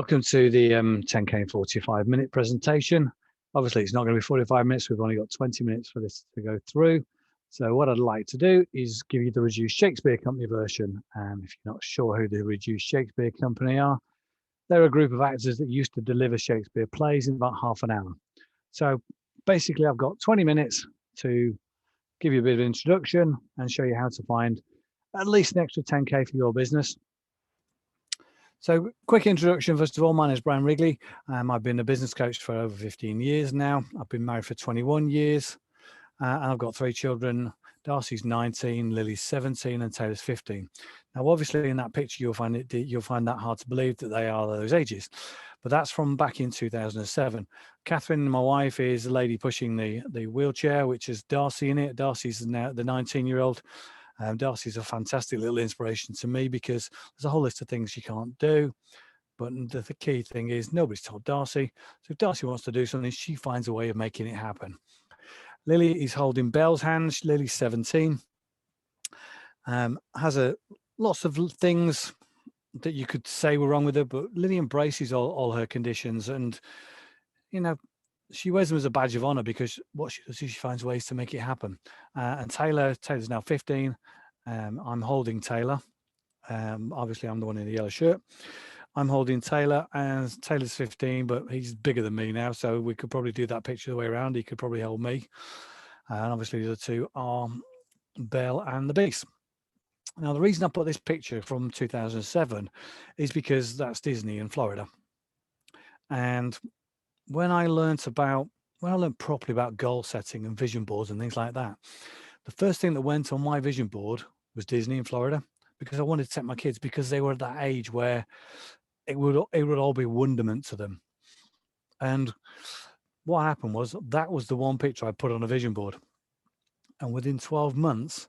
Welcome to the 10K 45-minute presentation. Obviously, it's not going to be 45 minutes. We've only got 20 minutes for this to go through. So what I'd like to do is give you the Reduced Shakespeare Company version. If you're not sure who the Reduced Shakespeare Company are, they're a group of actors that used to deliver Shakespeare plays in about half an hour. So basically, I've got 20 minutes to give you a bit of an introduction and show you how to find at least an extra 10K for your business. So quick introduction, first of all, my name is Brian Wrigley. I've been a business coach for over 15 years now. I've been married for 21 years and I've got 3 children. Darcy's 19, Lily's 17 and Taylor's 15. Now, obviously in that picture, you'll find that hard to believe that they are those ages, but that's from back in 2007. Catherine, my wife, is the lady pushing the wheelchair, which has Darcy in it. Darcy's now the 19-year-old. Darcy's a fantastic little inspiration to me because there's a whole list of things she can't do. But the key thing is nobody's told Darcy. So if Darcy wants to do something, she finds a way of making it happen. Lily is holding Belle's hand. Lily's 17. Has lots of things that you could say were wrong with her, but Lily embraces all her conditions. And, you know, she wears them as a badge of honor because what she does is she finds ways to make it happen. And Taylor's now 15. I'm holding Taylor. Obviously, I'm the one in the yellow shirt. I'm holding Taylor, and Taylor's 15, but he's bigger than me now, so we could probably do that picture the way around. He could probably hold me. And obviously, the two are Belle and the Beast. Now, the reason I put this picture from 2007 is because that's Disney in Florida. And when I learned properly about goal setting and vision boards and things like that, the first thing that went on my vision board was Disney in Florida, because I wanted to take my kids because they were at that age where it would all be wonderment to them. And what happened was that was the one picture I put on a vision board. And within 12 months,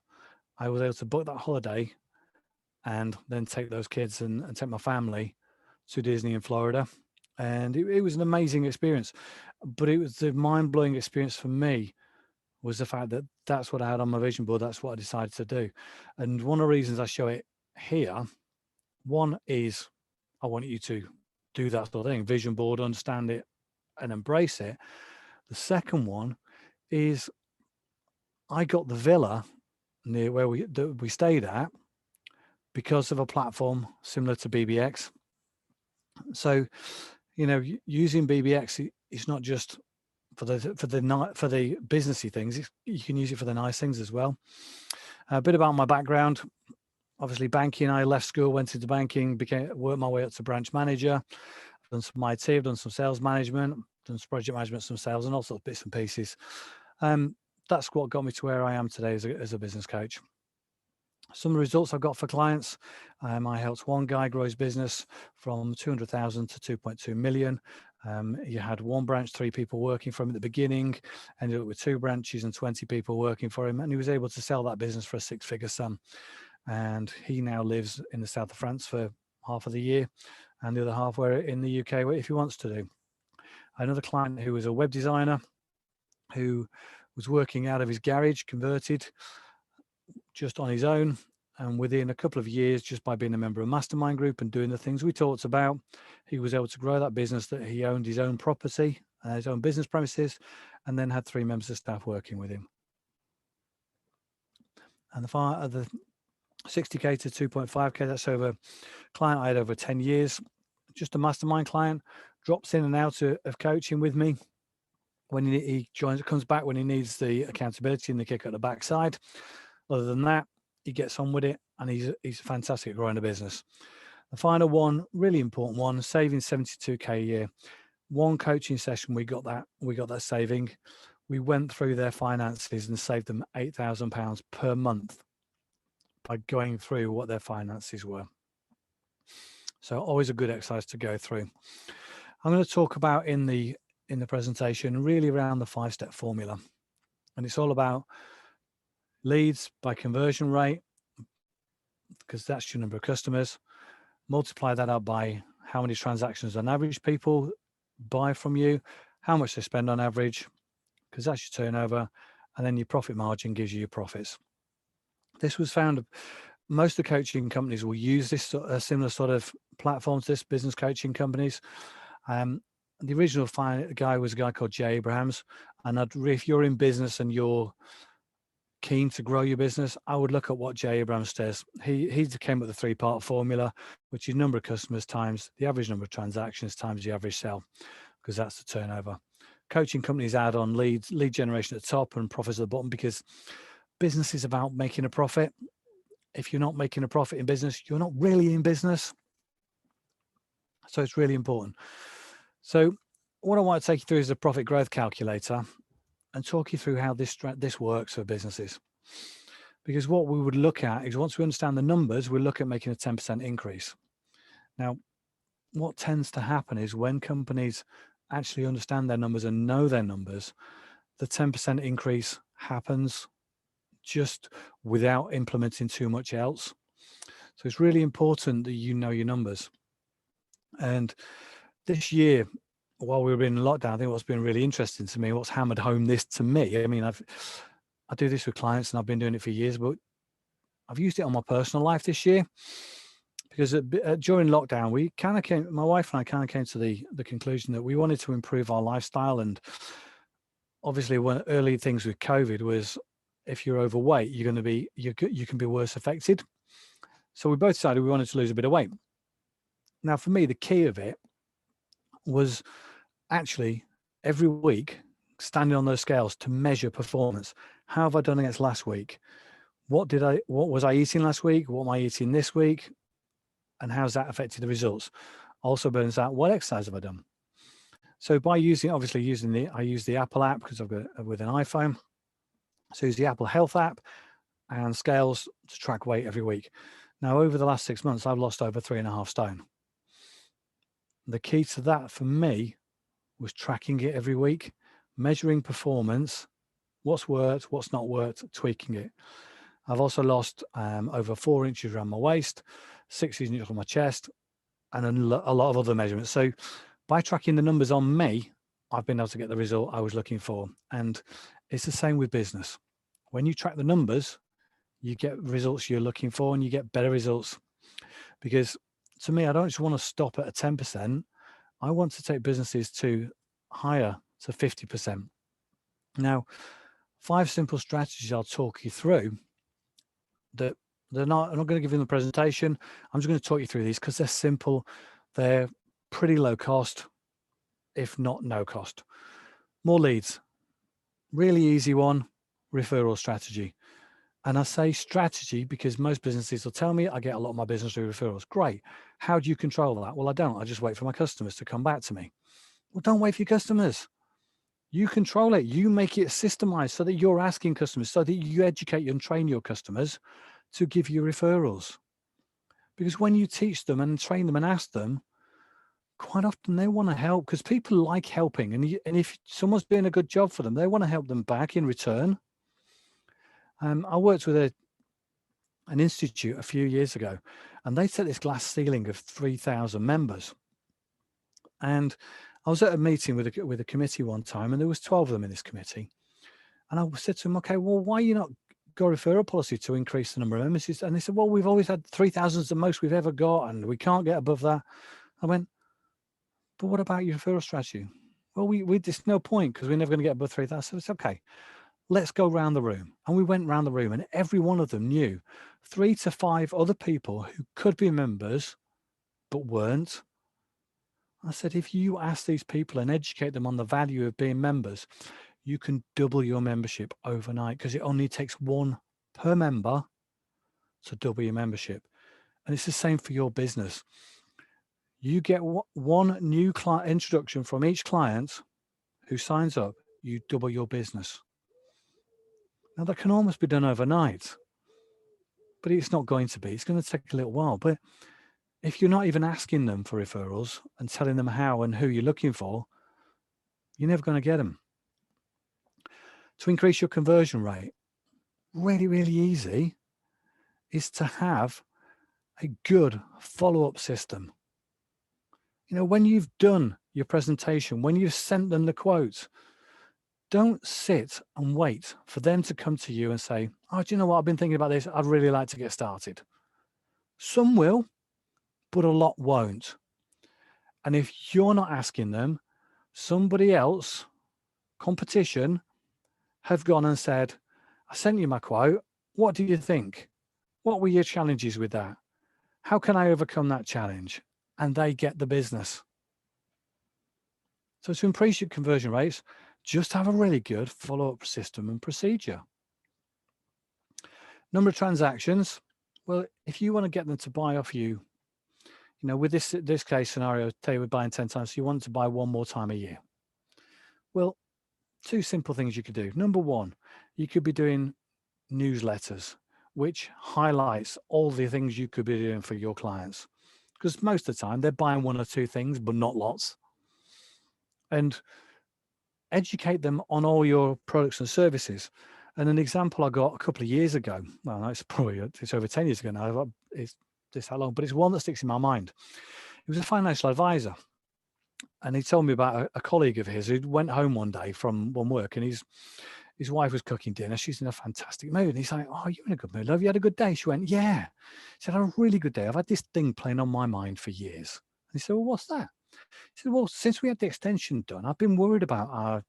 I was able to book that holiday and then take those kids and take my family to Disney in Florida. And it was an amazing experience. But it was the mind-blowing experience for me was the fact that that's what I had on my vision board. That's what I decided to do. And one of the reasons I show it here, one is I want you to do that sort of thing, vision board, understand it and embrace it. The second one is I got the villa near where we stayed at because of a platform similar to BBX. So, you know, using BBX, it's not just for the businessy things. You can use it for the nice things as well. A bit about my background. Obviously, banking. I left school, went into banking, worked my way up to branch manager. I've done some IT, I've done some sales management, done some project management, some sales, and all sorts of bits and pieces. That's what got me to where I am today as a business coach. Some of the results I've got for clients. I helped one guy grow his business from 200,000 to 2.2 million. He had one branch, 3 people working for him at the beginning, ended up with 2 branches and 20 people working for him. And he was able to sell that business for a 6-figure sum. And he now lives in the south of France for half of the year and the other half where in the UK if he wants to do. Another client who was a web designer who was working out of his garage, converted just on his own. And within a couple of years, just by being a member of a mastermind group and doing the things we talked about, he was able to grow that business that he owned his own property, his own business premises, and then had 3 members of staff working with him. And the 60K to 2.5K, that's over client I had over 10 years, just a mastermind client, drops in and out of coaching with me. When he comes back when he needs the accountability and the kick at the backside. Other than that, he gets on with it and he's fantastic at growing a business. The final one, really important one, saving 72K a year. One coaching session, we got that saving. We went through their finances and saved them £8,000 per month by going through what their finances were. So always a good exercise to go through. I'm going to talk about in the presentation really around the 5-step formula. And it's all about leads by conversion rate, because that's your number of customers. Multiply that out by how many transactions on average people buy from you, how much they spend on average, because that's your turnover. And then your profit margin gives you your profits. This was found most of the coaching companies will use this similar sort of platform to this, business coaching companies. The original guy was a guy called Jay Abrahams. And if you're in business and you're keen to grow your business, I would look at what Jay Abrahams says. He came up with the 3-part formula, which is number of customers times the average number of transactions times the average sale, because that's the turnover. Coaching companies add on lead generation at the top and profits at the bottom, because business is about making a profit. If you're not making a profit in business, you're not really in business. So it's really important. So what I want to take you through is a profit growth calculator and talk you through how this works for businesses. Because what we would look at is, once we understand the numbers, we look at making a 10% increase. Now, what tends to happen is when companies actually understand their numbers and know their numbers, the 10% increase happens just without implementing too much else. So it's really important that you know your numbers. And this year, while we were in lockdown, I think what's been really interesting to me, what's hammered home this to me, I mean, I do this with clients and I've been doing it for years, but I've used it on my personal life this year, because during lockdown, my wife and I kind of came to the conclusion that we wanted to improve our lifestyle. And obviously, one early things with COVID was, if you're overweight, you can be worse affected. So we both decided we wanted to lose a bit of weight. Now, for me, the key of it was actually every week standing on those scales to measure performance. How have I done against last week? What was I eating last week? What am I eating this week? And how's that affected the results? Also burns out, what exercise have I done? So by I use the Apple app, because I've got with an iPhone. So I use the Apple Health app and scales to track weight every week. Now, over the last 6 months, I've lost over 3.5 stone. The key to that for me was tracking it every week, measuring performance, what's worked, what's not worked, tweaking it. I've also lost over 4 inches around my waist, 6 inches on my chest, and a lot of other measurements. So by tracking the numbers on me, I've been able to get the result I was looking for. And it's the same with business. When you track the numbers, you get results you're looking for and you get better results. Because to me, I don't just want to stop at a 10%. I want to take businesses to higher, to 50%. Now, 5 simple strategies I'll talk you through that I'm not going to give you the presentation. I'm just going to talk you through these because they're simple. They're pretty low cost, if not no cost. More leads. Really easy one, referral strategy. And I say strategy because most businesses will tell me I get a lot of my business through referrals. Great. How do you control that? Well, I don't. I just wait for my customers to come back to me. Well, don't wait for your customers. You control it. You make it systemized so that you're asking customers, so that you educate and train your customers to give you referrals. Because when you teach them and train them and ask them, quite often they want to help, because people like helping. And if someone's doing a good job for them, they want to help them back in return. I worked with an institute a few years ago, and they set this glass ceiling of 3,000 members. And I was at a meeting with a committee one time, and there was 12 of them in this committee. And I said to them, okay, well, why are you not got a referral policy to increase the number of members? And they said, well, we've always had 3,000 is the most we've ever got, and we can't get above that. I went, but what about your referral strategy? Well, there's no point because we're never going to get above 3,000. So it's okay. Let's go round the room. And we went round the room, and every one of them knew 3 to 5 other people who could be members but weren't. I said, if you ask these people and educate them on the value of being members, you can double your membership overnight, because it only takes 1 per member to double your membership. And it's the same for your business. You get 1 new client introduction from each client who signs up, you double your business. Now, that can almost be done overnight, but it's not going to be. It's going to take a little while. But if you're not even asking them for referrals and telling them how and who you're looking for, you're never going to get them. To increase your conversion rate, really, really easy, is to have a good follow-up system. You know, when you've done your presentation, when you've sent them the quotes, don't sit and wait for them to come to you and say, oh, do you know what? I've been thinking about this. I'd really like to get started. Some will, but a lot won't. And if you're not asking them, somebody else, competition, have gone and said, I sent you my quote. What do you think? What were your challenges with that? How can I overcome that challenge? And they get the business. So to increase your conversion rates, just have a really good follow-up system and procedure. Number of transactions. Well, if you want to get them to buy off you, with this case scenario, they were buying 10 times, so you want to buy one more time a year. Well, two simple things you could do. Number one, you could be doing newsletters, which highlights all the things you could be doing for your clients. Because most of the time they're buying one or two things, but not lots. And educate them on all your products and services. And an example I got a couple of years ago, well, it's over 10 years ago now, it's this how long, but it's one that sticks in my mind. He was a financial advisor. And he told me about a colleague of his who went home one day from work, and his wife was cooking dinner. She's in a fantastic mood. And he's like, oh, you're in a good mood, love. You had a good day? She went, yeah. He said, I had a really good day. I've had this thing playing on my mind for years. And he said, well, what's that? He said, well, since we had the extension done, I've been worried about our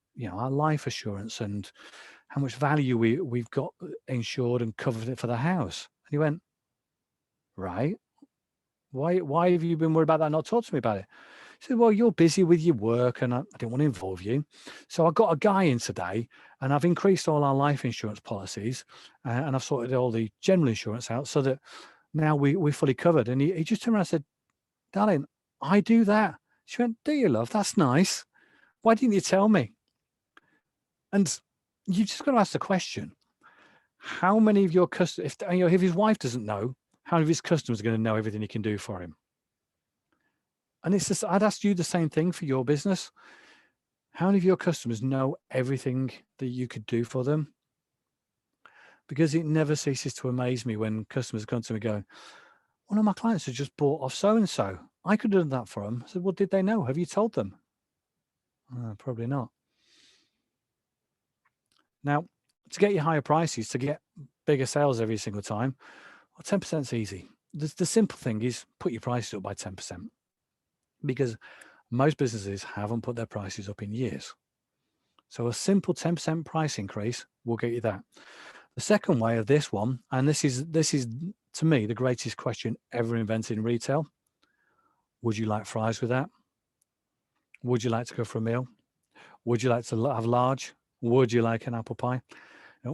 life assurance and how much value we've got insured and covered for the house. And he went, right. Why have you been worried about that? Not talk to me about it. He said, well, you're busy with your work and I didn't want to involve you. So I got a guy in today and I've increased all our life insurance policies and I've sorted all the general insurance out so that now we're fully covered. And he just turned around and said, darling, I do that. She went, do you, love? That's nice. Why didn't you tell me? And you've just got to ask the question, how many of your customers, if his wife doesn't know, how many of his customers are going to know everything he can do for him? And it's just, I'd ask you the same thing for your business. How many of your customers know everything that you could do for them? Because it never ceases to amaze me when customers come to me going, one of my clients has just bought off so-and-so. I could have done that for them. I said, well, did they know? Have you told them? Probably not. Now, to get your higher prices, to get bigger sales every single time, well, 10% is easy. The simple thing is put your prices up by 10%, because most businesses haven't put their prices up in years. So a simple 10% price increase will get you that. The second way of this one, and this is to me the greatest question ever invented in retail. Would you like fries with that? Would you like to go for a meal? Would you like to have large? Would you like an apple pie?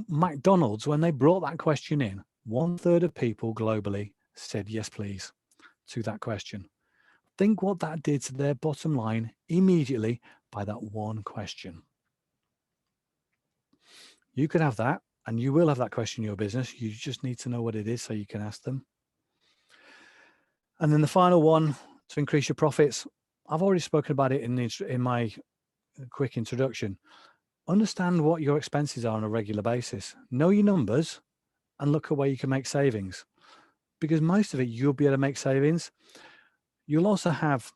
McDonald's, when they brought that question in, 1/3 of people globally said yes, please, to that question. Think what that did to their bottom line immediately by that one question. You could have that, and you will have that question in your business. You just need to know what it is so you can ask them. And then the final one, to increase your profits. I've already spoken about it in my quick introduction. Understand what your expenses are on a regular basis. Know your numbers and look at where you can make savings, because most of it you'll be able to make savings. You'll also have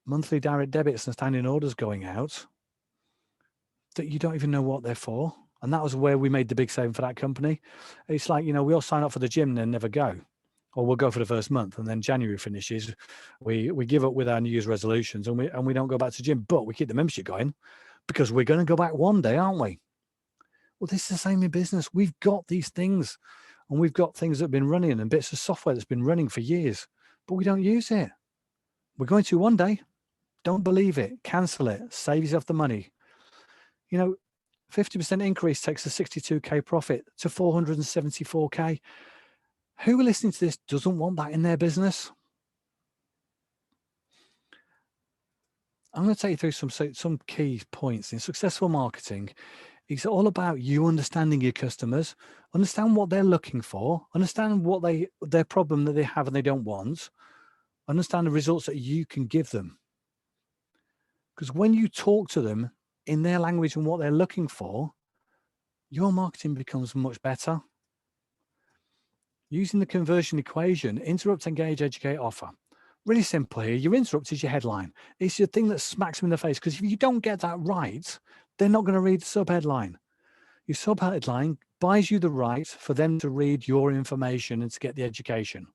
monthly direct debits and standing orders going out that you don't even know what they're for. And that was where we made the big saving for that company. It's like, we all sign up for the gym and then never go, or we'll go for the first month and then January finishes. We give up with our New Year's resolutions and we don't go back to the gym, but we keep the membership going because we're going to go back one day, aren't we? Well, this is the same in business. We've got these things and we've got things that have been running and bits of software that's been running for years, but we don't use it. We're going to one day. Don't believe it. Cancel it. Save yourself the money. 50% increase takes a 62K profit to 474K. Who listening to this doesn't want that in their business? I'm going to take you through some key points in successful marketing. It's all about you understanding your customers, understand what they're looking for, understand what their problem that they have and they don't want, understand the results that you can give them. Because when you talk to them in their language and what they're looking for, your marketing becomes much better. Using the conversion equation, interrupt, engage, educate, offer. Really simple here. Your interrupt is your headline. It's your thing that smacks them in the face, because if you don't get that right, they're not going to read the subheadline. Your subheadline buys you the right for them to read your information and to get the education.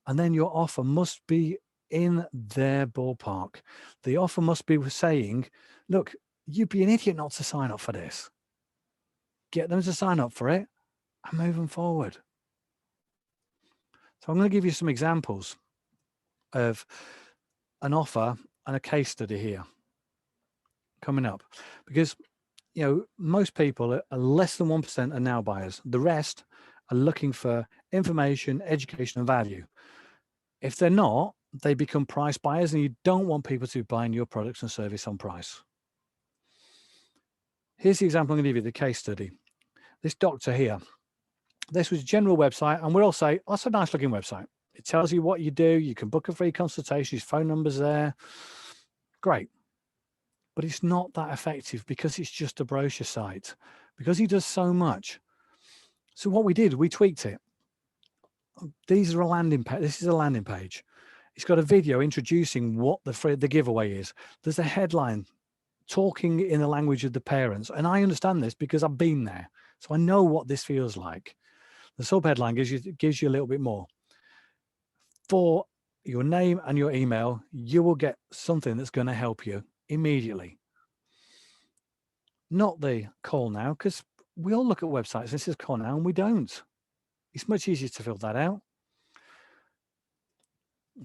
And then your offer must be in their ballpark. The offer must be saying, look, you'd be an idiot not to sign up for this. Get them to sign up for it and move them forward. So I'm going to give you some examples of an offer and a case study here coming up, because most people are less than 1% are now buyers. The rest are looking for information, education, and value. If they're not, they become price buyers, and you don't want people to be buying your products and service on price. Here's the example I'm going to give you, the case study. This doctor here, this was a general website, and we'll all say, oh, that's a nice looking website. It tells you what you do. You can book a free consultation. His phone number's there. Great. But it's not that effective because it's just a brochure site, because he does so much. So what we did, we tweaked it. These are a landing page. This is a landing page. It's got a video introducing what the giveaway is. There's a headline talking in the language of the parents. And I understand this because I've been there. So I know what this feels like. The subheadline gives you a little bit more. For your name and your email, you will get something that's going to help you immediately. Not the call now, because we all look at websites. This is call now, and we don't. It's much easier to fill that out.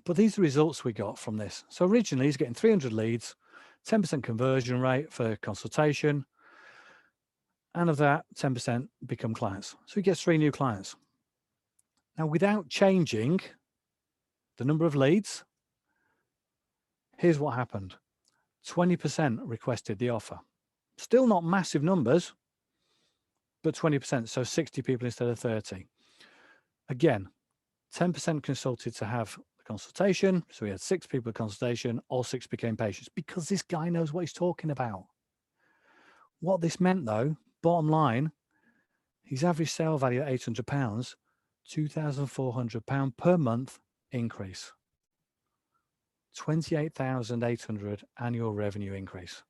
But these are the results we got from this. So originally, he's getting 300 leads, 10% conversion rate for consultation, and of that, 10% become clients. So he gets 3 new clients. Now, without changing the number of leads, here's what happened. 20% requested the offer. Still not massive numbers, but 20%, so 60 people instead of 30. Again, 10% consulted to have the consultation. So we had 6 people at consultation, all 6 became patients, because this guy knows what he's talking about. What this meant though, bottom line, his average sale value at £800, £2,400 per month increase. 28,800 annual revenue increase.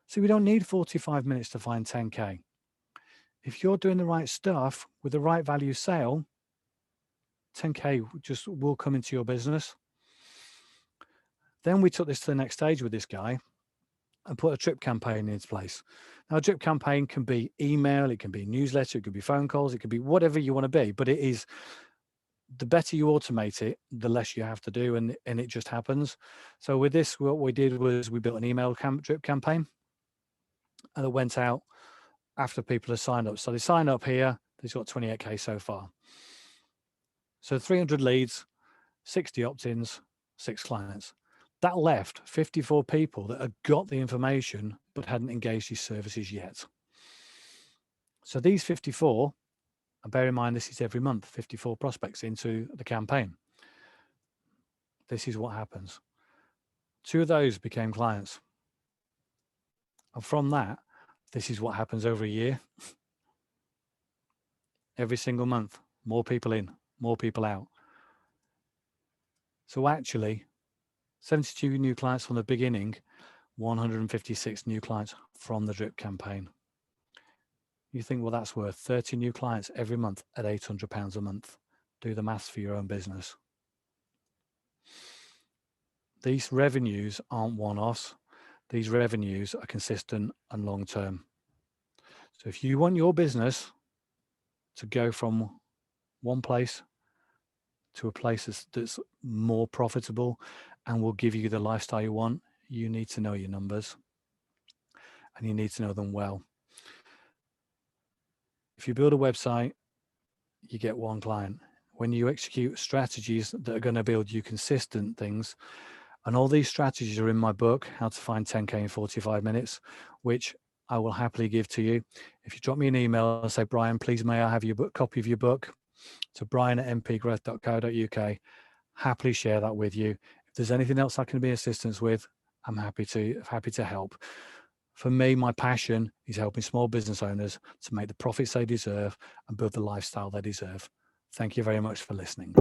So we don't need 45 minutes to find 10K. If you're doing the right stuff with the right value sale, 10K just will come into your business. Then we took this to the next stage with this guy and put a drip campaign into place. Now, a drip campaign can be email, it can be newsletter, it could be phone calls, it could be whatever you want to be, but it is, the better you automate it, the less you have to do, and it just happens. So with this, what we did was we built an email drip campaign, and it went out after people have signed up. So they sign up here, they've got 28K so far. So 300 leads, 60 opt-ins, 6 clients. That left 54 people that had got the information but hadn't engaged these services yet. So these 54, and bear in mind this is every month, 54 prospects into the campaign. This is what happens. 2 of those became clients. And from that, this is what happens over a year. Every single month, more people in, more people out. So actually, 72 new clients from the beginning, 156 new clients from the drip campaign. You think, well, that's worth 30 new clients every month at £800 a month. Do the maths for your own business. These revenues aren't one-offs. These revenues are consistent and long-term. So if you want your business to go from one place to a place that's more profitable and will give you the lifestyle you want, you need to know your numbers, and you need to know them well. If you build a website, you get 1 client. When you execute strategies that are going to build you consistent things, and all these strategies are in my book, How to Find 10K in 45 Minutes, which I will happily give to you. If you drop me an email and say, Brian, please may I have your copy of your book, to brian@mpgrowth.co.uk, happily share that with you. If there's anything else I can be assistance with, I'm happy to help. For me, my passion is helping small business owners to make the profits they deserve and build the lifestyle they deserve. Thank you very much for listening.